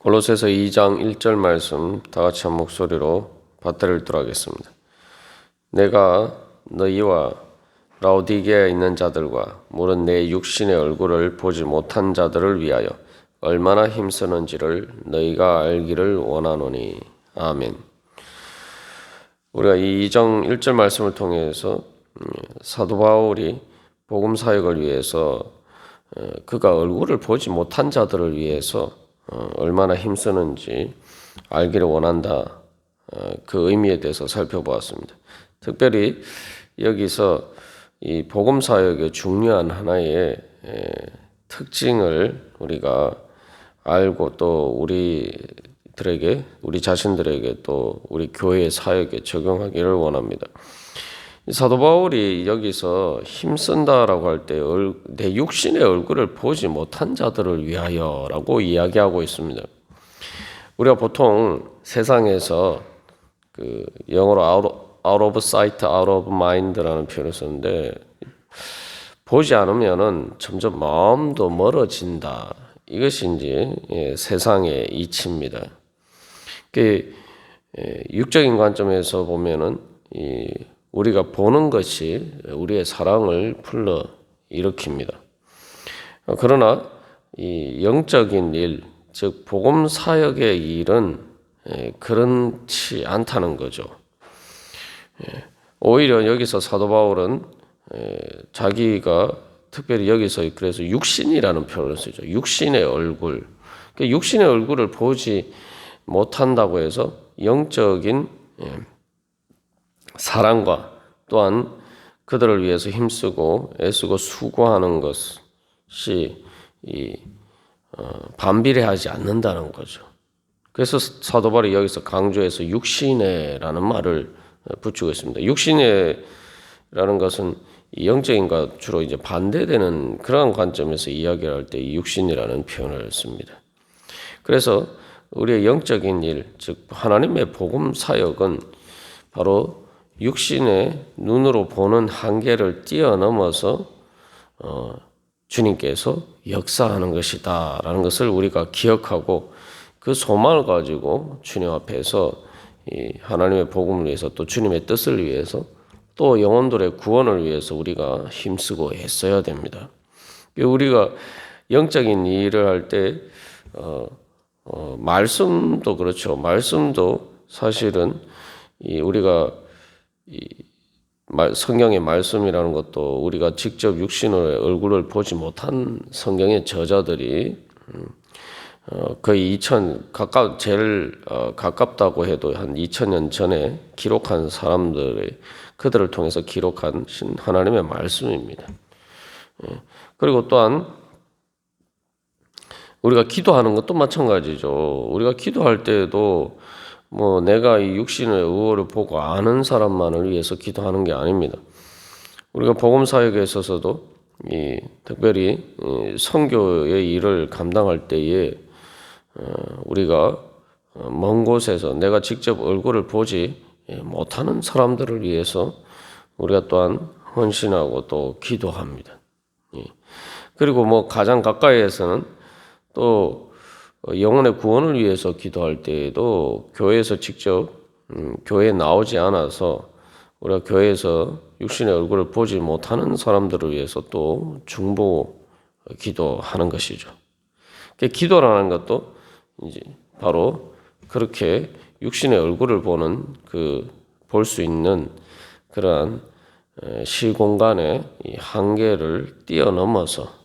골로새서 2장 1절 말씀 다 같이 한 목소리로 받들어 읽도록 하겠습니다. 내가 너희와 라오디게아에 있는 자들과 물은 내 육신의 얼굴을 보지 못한 자들을 위하여 얼마나 힘쓰는지를 너희가 알기를 원하노니. 아멘. 우리가 이 2장 1절 말씀을 통해서 사도 바울이 복음 사역을 위해서 그가 얼굴을 보지 못한 자들을 위해서 얼마나 힘쓰는지 알기를 원한다. 그 의미에 대해서 살펴보았습니다. 특별히 여기서 이 복음 사역의 중요한 하나의 특징을 우리가 알고 또 우리 자신들에게 또 우리 교회의 사역에 적용하기를 원합니다. 사도 바울이 여기서 힘쓴다라고 할 때 내 육신의 얼굴을 보지 못한 자들을 위하여라고 이야기하고 있습니다. 우리가 보통 세상에서 그 영어로 out of sight, out of mind라는 표현을 쓰는데 보지 않으면은 점점 마음도 멀어진다. 이것이 이제 세상의 이치입니다. 육적인 관점에서 보면은 우리가 보는 것이 우리의 사랑을 불러 일으킵니다. 그러나 이 영적인 일, 즉 복음 사역의 일은 그렇지 않다는 거죠. 오히려 여기서 사도 바울은 자기가 특별히 여기서 그래서 육신이라는 표현을 쓰죠. 육신의 얼굴. 육신의 얼굴을 보지 못한다고 해서 영적인 사랑과 또한 그들을 위해서 힘쓰고 애쓰고 수고하는 것이 반비례하지 않는다는 거죠. 그래서 사도 바울이 여기서 강조해서 육신의라는 말을 붙이고 있습니다. 육신의라는 것은 영적인과 주로 이제 반대되는 그러한 관점에서 이야기를 할 때 이 육신이라는 표현을 씁니다. 그래서 우리의 영적인 일, 즉 하나님의 복음 사역은 바로 육신의 눈으로 보는 한계를 뛰어넘어서 주님께서 역사하는 것이다라는 것을 우리가 기억하고 그 소망을 가지고 주님 앞에서 이 하나님의 복음을 위해서 또 주님의 뜻을 위해서 또 영혼들의 구원을 위해서 우리가 힘쓰고 애써야 됩니다. 우리가 영적인 일을 할 때 말씀도 그렇죠. 말씀도 사실은 우리가 성경의 말씀이라는 것도 우리가 직접 육신의 얼굴을 보지 못한 성경의 저자들이 거의 제일 가깝다고 해도 한 2000년 전에 기록한 그들을 통해서 기록한 하나님의 말씀입니다. 그리고 또한 우리가 기도하는 것도 마찬가지죠. 우리가 기도할 때에도 내가 이 육신의 의호를 보고 아는 사람만을 위해서 기도하는 게 아닙니다. 우리가 복음 사역에 있어서도 특별히 선교의 일을 감당할 때에 우리가 먼 곳에서 내가 직접 얼굴을 보지 못하는 사람들을 위해서 우리가 또한 헌신하고 또 기도합니다. 그리고 가장 가까이에서는 또 영혼의 구원을 위해서 기도할 때에도 교회에서 직접 교회에 나오지 않아서 우리가 교회에서 육신의 얼굴을 보지 못하는 사람들을 위해서 또 중보 기도하는 것이죠. 기도라는 것도 이제 바로 그렇게 육신의 얼굴을 볼 수 있는 그러한 시공간의 이 한계를 뛰어넘어서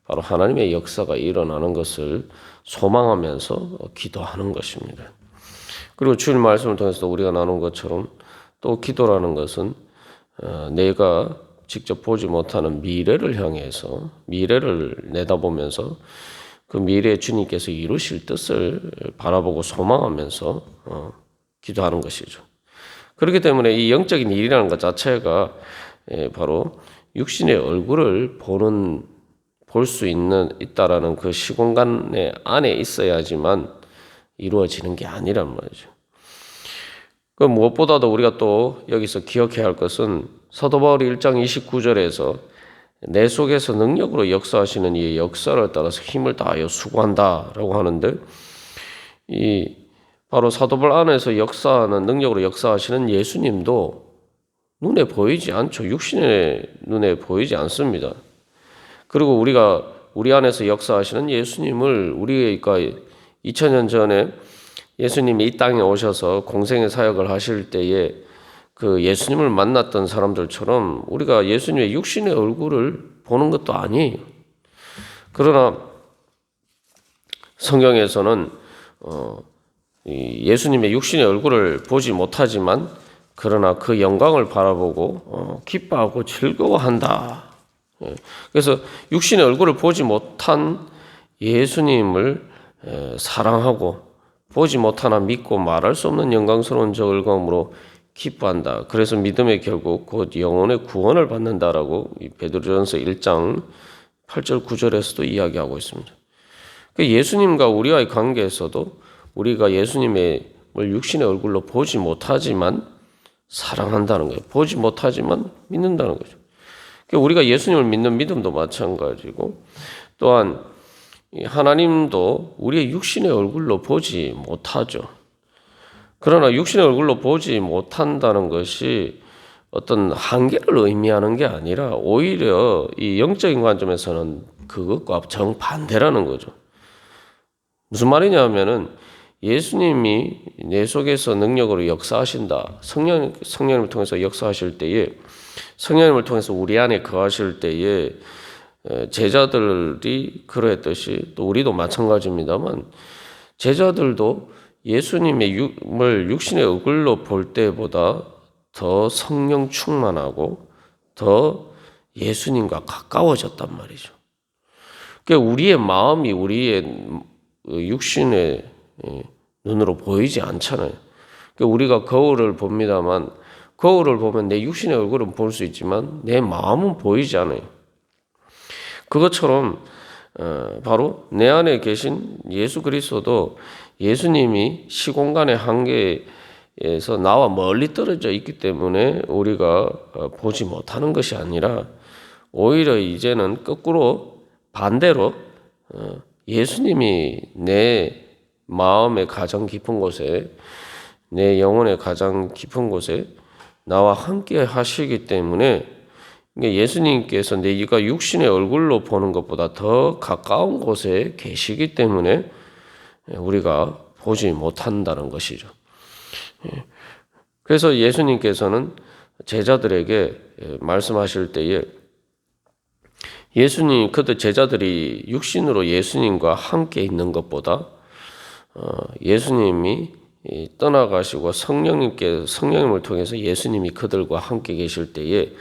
바로 하나님의 역사가 일어나는 것을 소망하면서 기도하는 것입니다. 그리고 주일 말씀을 통해서 우리가 나눈 것처럼 또 기도라는 것은 내가 직접 보지 못하는 미래를 향해서 미래를 내다보면서 그 미래에 주님께서 이루실 뜻을 바라보고 소망하면서 기도하는 것이죠. 그렇기 때문에 이 영적인 일이라는 것 자체가 바로 육신의 얼굴을 볼 수 있다라는 그 시공간 안에 있어야지만 이루어지는 게 아니란 말이죠. 그 무엇보다도 우리가 또 여기서 기억해야 할 것은 사도 바울이 1장 29절에서 내 속에서 능력으로 역사하시는 이 역사를 따라서 힘을 다하여 수고한다라고 하는데 이 바로 사도벌 안에서 역사하는 능력으로 역사하시는 예수님도 눈에 보이지 않죠. 육신의 눈에 보이지 않습니다. 그리고 우리가 우리 안에서 역사하시는 예수님을 우리가 2000년 전에 예수님이 이 땅에 오셔서 공생의 사역을 하실 때에 그 예수님을 만났던 사람들처럼 우리가 예수님의 육신의 얼굴을 보는 것도 아니에요. 그러나 성경에서는 예수님의 육신의 얼굴을 보지 못하지만 그러나 그 영광을 바라보고 기뻐하고 즐거워한다. 그래서 육신의 얼굴을 보지 못한 예수님을 사랑하고 보지 못하나 믿고 말할 수 없는 영광스러운 저 즐거움으로 기뻐한다. 그래서 믿음의 결국 곧 영혼의 구원을 받는다라고 베드로전서 1장 8절 9절에서도 이야기하고 있습니다. 예수님과 우리와의 관계에서도 우리가 예수님의 육신의 얼굴로 보지 못하지만 사랑한다는 거예요. 보지 못하지만 믿는다는 거죠. 우리가 예수님을 믿는 믿음도 마찬가지고 또한 하나님도 우리의 육신의 얼굴로 보지 못하죠. 그러나 육신의 얼굴로 보지 못한다는 것이 어떤 한계를 의미하는 게 아니라 오히려 이 영적인 관점에서는 그것과 정반대라는 거죠. 무슨 말이냐 하면은 예수님이 내 속에서 능력으로 역사하신다. 성령님을 통해서 역사하실 때에 성령님을 통해서 우리 안에 거하실 때에 제자들이 그러했듯이 또 우리도 마찬가지입니다만 제자들도 예수님의 육신의 얼굴로 볼 때보다 더 성령 충만하고 더 예수님과 가까워졌단 말이죠. 그러니까 우리의 마음이 우리의 육신의 눈으로 보이지 않잖아요. 그러니까 우리가 거울을 봅니다만 거울을 보면 내 육신의 얼굴은 볼 수 있지만 내 마음은 보이지 않아요. 그것처럼 바로 내 안에 계신 예수 그리스도도 예수님이 시공간의 한계에서 나와 멀리 떨어져 있기 때문에 우리가 보지 못하는 것이 아니라 오히려 이제는 거꾸로 반대로 예수님이 내 마음의 가장 깊은 곳에 내 영혼의 가장 깊은 곳에 나와 함께 하시기 때문에 예수님께서 내가 육신의 얼굴로 보는 것보다 더 가까운 곳에 계시기 때문에 우리가 보지 못한다는 것이죠. 그래서 예수님께서는 제자들에게 말씀하실 때에 그들 제자들이 육신으로 예수님과 함께 있는 것보다 예수님이 떠나가시고 성령님을 통해서 예수님이 그들과 함께 계실 때에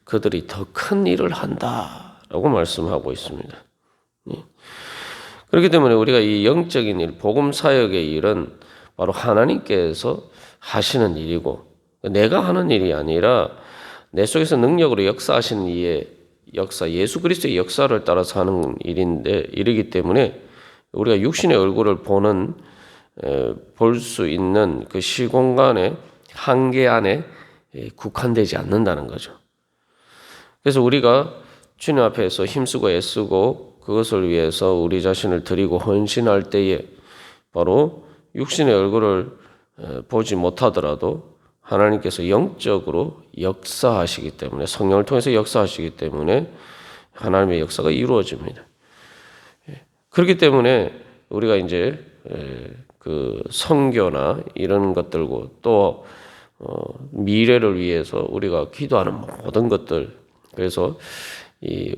그들이 더 큰 일을 한다라고 말씀하고 있습니다. 그렇기 때문에 우리가 이 영적인 일, 복음 사역의 일은 바로 하나님께서 하시는 일이고 내가 하는 일이 아니라 내 속에서 능력으로 역사하시는 이의 역사, 예수 그리스도의 역사를 따라서 하는 일이기 때문에 우리가 육신의 얼굴을 볼 수 있는 그 시공간의 한계 안에 국한되지 않는다는 거죠. 그래서 우리가 주님 앞에서 힘쓰고 애쓰고 그것을 위해서 우리 자신을 드리고 헌신할 때에 바로 육신의 얼굴을 보지 못하더라도 하나님께서 영적으로 역사하시기 때문에 성령을 통해서 역사하시기 때문에 하나님의 역사가 이루어집니다. 그렇기 때문에 우리가 이제 그 선교나 이런 것들고 또 미래를 위해서 우리가 기도하는 모든 것들, 그래서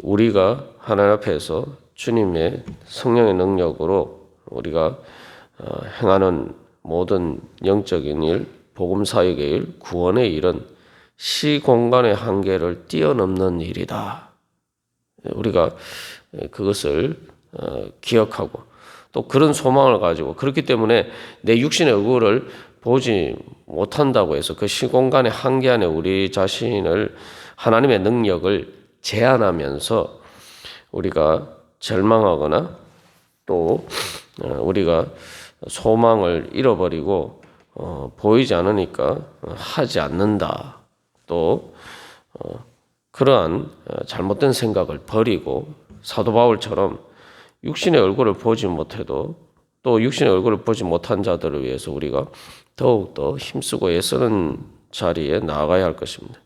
우리가 하나님 앞에서 주님의 성령의 능력으로 우리가 행하는 모든 영적인 일, 복음 사역의 일, 구원의 일은 시공간의 한계를 뛰어넘는 일이다. 우리가 그것을 기억하고 또 그런 소망을 가지고 그렇기 때문에 내 육신의 얼굴을 보지 못한다고 해서 그 시공간의 한계 안에 우리 자신을 하나님의 능력을 제한하면서 우리가 절망하거나 또 우리가 소망을 잃어버리고 보이지 않으니까 하지 않는다. 또 그러한 잘못된 생각을 버리고 사도 바울처럼 육신의 얼굴을 보지 못해도 또 육신의 얼굴을 보지 못한 자들을 위해서 우리가 더욱더 힘쓰고 애쓰는 자리에 나아가야 할 것입니다.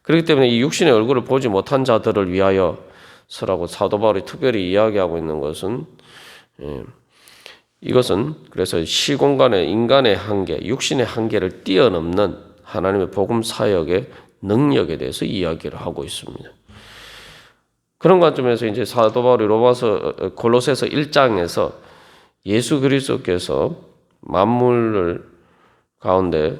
그렇기 때문에 이 육신의 얼굴을 보지 못한 자들을 위하여서라고 사도 바울이 특별히 이야기하고 있는 것은 이것은 그래서 시공간의 인간의 한계, 육신의 한계를 뛰어넘는 하나님의 복음 사역의 능력에 대해서 이야기를 하고 있습니다. 그런 관점에서 이제 사도 바울이 골로새서 1장에서 예수 그리스도께서 만물을 가운데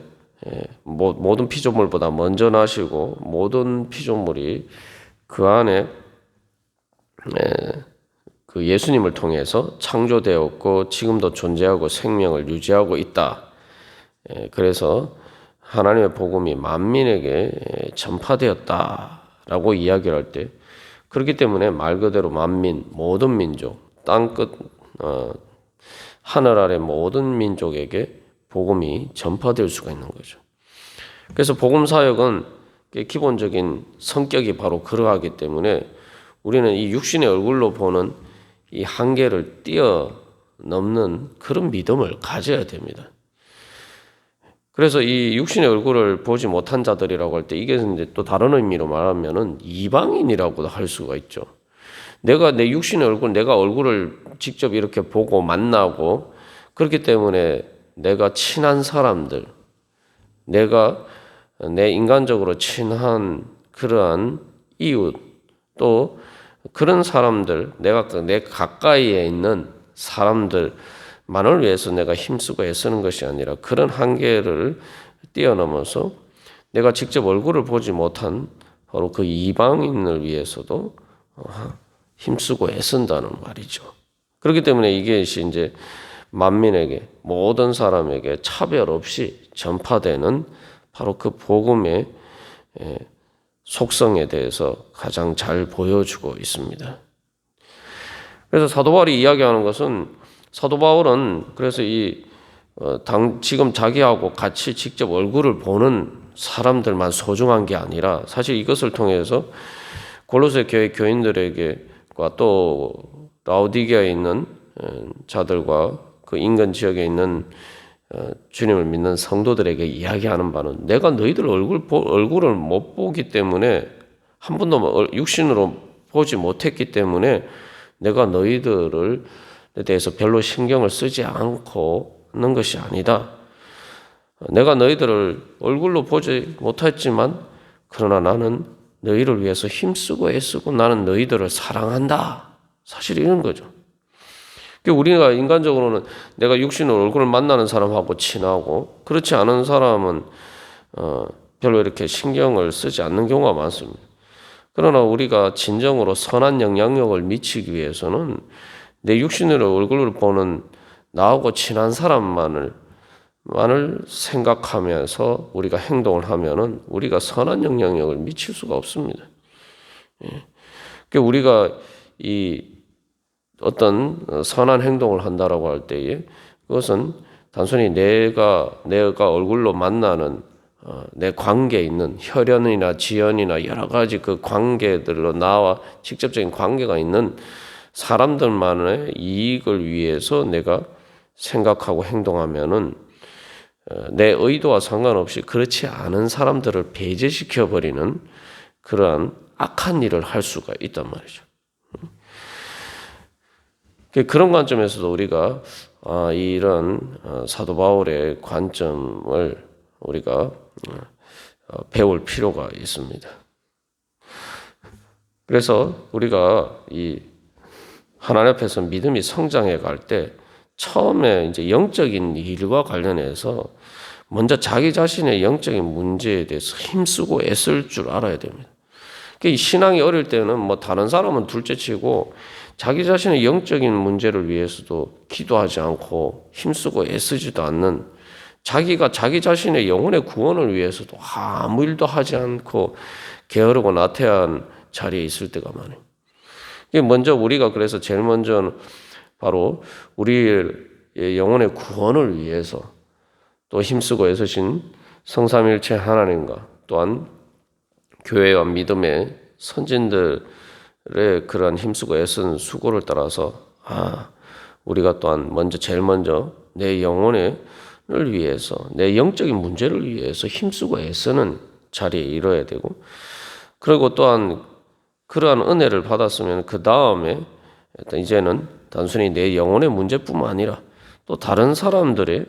모든 피조물보다 먼저 나시고 모든 피조물이 그 안에 그 예수님을 통해서 창조되었고 지금도 존재하고 생명을 유지하고 있다. 그래서 하나님의 복음이 만민에게 전파되었다라고 이야기를 할 때 그렇기 때문에 말 그대로 만민, 모든 민족, 땅끝 하늘 아래 모든 민족에게 복음이 전파될 수가 있는 거죠. 그래서 복음 사역은 기본적인 성격이 바로 그러하기 때문에 우리는 이 육신의 얼굴로 보는 이 한계를 뛰어넘는 그런 믿음을 가져야 됩니다. 그래서 이 육신의 얼굴을 보지 못한 자들이라고 할 때 이게 이제 또 다른 의미로 말하면은 이방인이라고도 할 수가 있죠. 내가 내 육신의 얼굴, 내가 얼굴을 직접 이렇게 보고 만나고 그렇기 때문에 내가 친한 사람들, 내가 내 인간적으로 친한 그러한 이웃, 또 그런 사람들, 내 가까이에 있는 사람들만을 위해서 내가 힘쓰고 애쓰는 것이 아니라 그런 한계를 뛰어넘어서 내가 직접 얼굴을 보지 못한 바로 그 이방인을 위해서도 힘쓰고 애쓴다는 말이죠. 그렇기 때문에 이것이 이제 만민에게 모든 사람에게 차별 없이 전파되는 바로 그 복음의 속성에 대해서 가장 잘 보여주고 있습니다. 그래서 사도 바울이 이야기하는 것은 사도 바울은 그래서 지금 자기하고 같이 직접 얼굴을 보는 사람들만 소중한 게 아니라 사실 이것을 통해서 골로새 교회 교인들에게과 또 라오디게아에 있는 자들과 그 인근 지역에 있는 주님을 믿는 성도들에게 이야기하는 바는 내가 너희들 얼굴을 못 보기 때문에 한 번도 육신으로 보지 못했기 때문에 내가 너희들에 대해서 별로 신경을 쓰지 않고 있는 것이 아니다. 내가 너희들을 얼굴로 보지 못했지만 그러나 나는 너희를 위해서 힘쓰고 애쓰고 나는 너희들을 사랑한다. 사실 이런 거죠. 우리가 인간적으로는 내가 육신으로 얼굴을 만나는 사람하고 친하고 그렇지 않은 사람은 별로 이렇게 신경을 쓰지 않는 경우가 많습니다. 그러나 우리가 진정으로 선한 영향력을 미치기 위해서는 내 육신으로 얼굴을 보는 나하고 친한 사람만을 생각하면서 우리가 행동을 하면은 우리가 선한 영향력을 미칠 수가 없습니다. 우리가 어떤 선한 행동을 한다라고 할 때에 그것은 단순히 내가 얼굴로 만나는 내 관계에 있는 혈연이나 지연이나 여러 가지 그 관계들로 나와 직접적인 관계가 있는 사람들만의 이익을 위해서 내가 생각하고 행동하면은 내 의도와 상관없이 그렇지 않은 사람들을 배제시켜 버리는 그러한 악한 일을 할 수가 있단 말이죠. 그런 관점에서도 우리가 이런 사도 바울의 관점을 우리가 배울 필요가 있습니다. 그래서 우리가 이 하나님 앞에서 믿음이 성장해 갈 때 처음에 이제 영적인 일과 관련해서 먼저 자기 자신의 영적인 문제에 대해서 힘쓰고 애쓸 줄 알아야 됩니다. 이 신앙이 어릴 때는 뭐 다른 사람은 둘째치고 자기 자신의 영적인 문제를 위해서도 기도하지 않고 힘쓰고 애쓰지도 않는 자기가 자기 자신의 영혼의 구원을 위해서도 아무 일도 하지 않고 게으르고 나태한 자리에 있을 때가 많아요. 먼저 우리가 그래서 제일 먼저 바로 우리의 영혼의 구원을 위해서 또 힘쓰고 애쓰신 성삼일체 하나님과 또한 교회와 믿음의 선진들의 그러한 힘쓰고 애쓴 수고를 따라서 우리가 또한 제일 먼저 내 영혼을 위해서, 내 영적인 문제를 위해서 힘쓰고 애쓰는 자리에 이뤄야 되고, 그리고 또한 그러한 은혜를 받았으면 그 다음에 이제는 단순히 내 영혼의 문제뿐만 아니라 또 다른 사람들의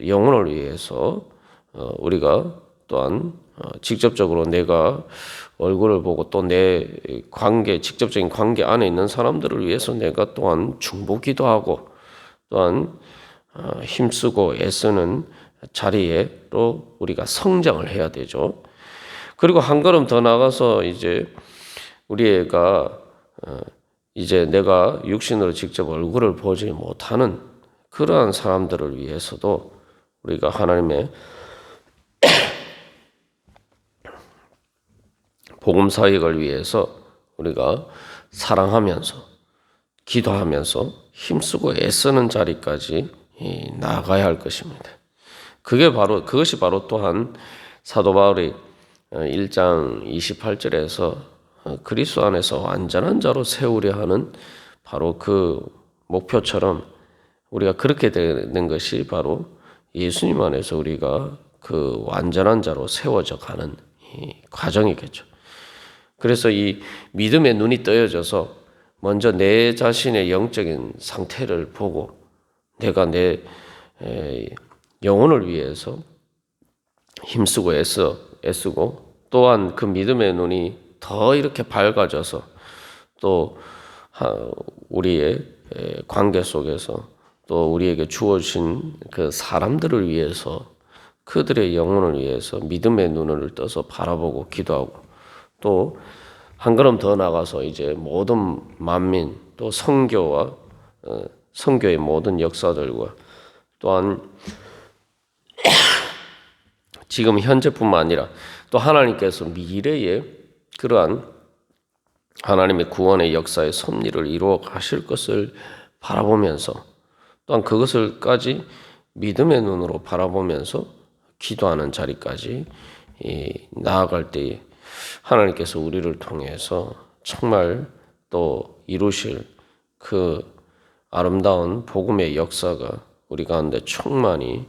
영혼을 위해서 우리가 또한 직접적으로 내가 얼굴을 보고 또 내 직접적인 관계 안에 있는 사람들을 위해서 내가 또한 중보기도 하고 또한 힘쓰고 애쓰는 자리로 우리가 성장을 해야 되죠. 그리고 한 걸음 더 나가서 이제 우리가 이제 내가 육신으로 직접 얼굴을 보지 못하는 그러한 사람들을 위해서도 우리가 하나님의 복음 사역을 위해서 우리가 사랑하면서 기도하면서 힘쓰고 애쓰는 자리까지 나아가야 할 것입니다. 그것이 바로 또한 사도 바울이 1장 28절에서 그리스도 안에서 완전한 자로 세우려 하는 바로 그 목표처럼 우리가 그렇게 되는 것이 바로 예수님 안에서 우리가 그 완전한 자로 세워져 가는 이 과정이겠죠. 그래서 이 믿음의 눈이 떠여져서 먼저 내 자신의 영적인 상태를 보고 내가 내 영혼을 위해서 힘쓰고 애쓰고 또한 그 믿음의 눈이 더 이렇게 밝아져서 또 우리의 관계 속에서 또 우리에게 주어진 그 사람들을 위해서 그들의 영혼을 위해서 믿음의 눈을 떠서 바라보고 기도하고 또 한 걸음 더 나가서 이제 모든 만민 또 선교와 선교의 모든 역사들과 또한 지금 현재뿐만 아니라 또 하나님께서 미래에 그러한 하나님의 구원의 역사의 섭리를 이루어 가실 것을 바라보면서 또한 그것을까지 믿음의 눈으로 바라보면서 기도하는 자리까지 나아갈 때에 하나님께서 우리를 통해서 정말 또 이루실 그 아름다운 복음의 역사가 우리 가운데 충만히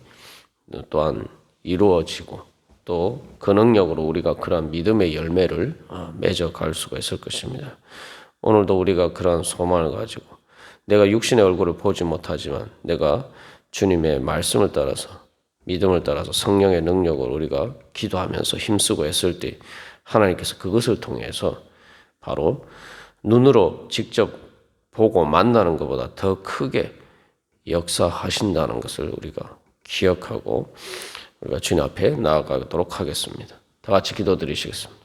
또한 이루어지고 또 그 능력으로 우리가 그러한 믿음의 열매를 맺어갈 수가 있을 것입니다. 오늘도 우리가 그러한 소망을 가지고 내가 육신의 얼굴을 보지 못하지만 내가 주님의 말씀을 따라서 믿음을 따라서 성령의 능력을 우리가 기도하면서 힘쓰고 했을 때 하나님께서 그것을 통해서 바로 눈으로 직접 보고 만나는 것보다 더 크게 역사하신다는 것을 우리가 기억하고 우리가 주님 앞에 나아가도록 하겠습니다. 다 같이 기도드리시겠습니다.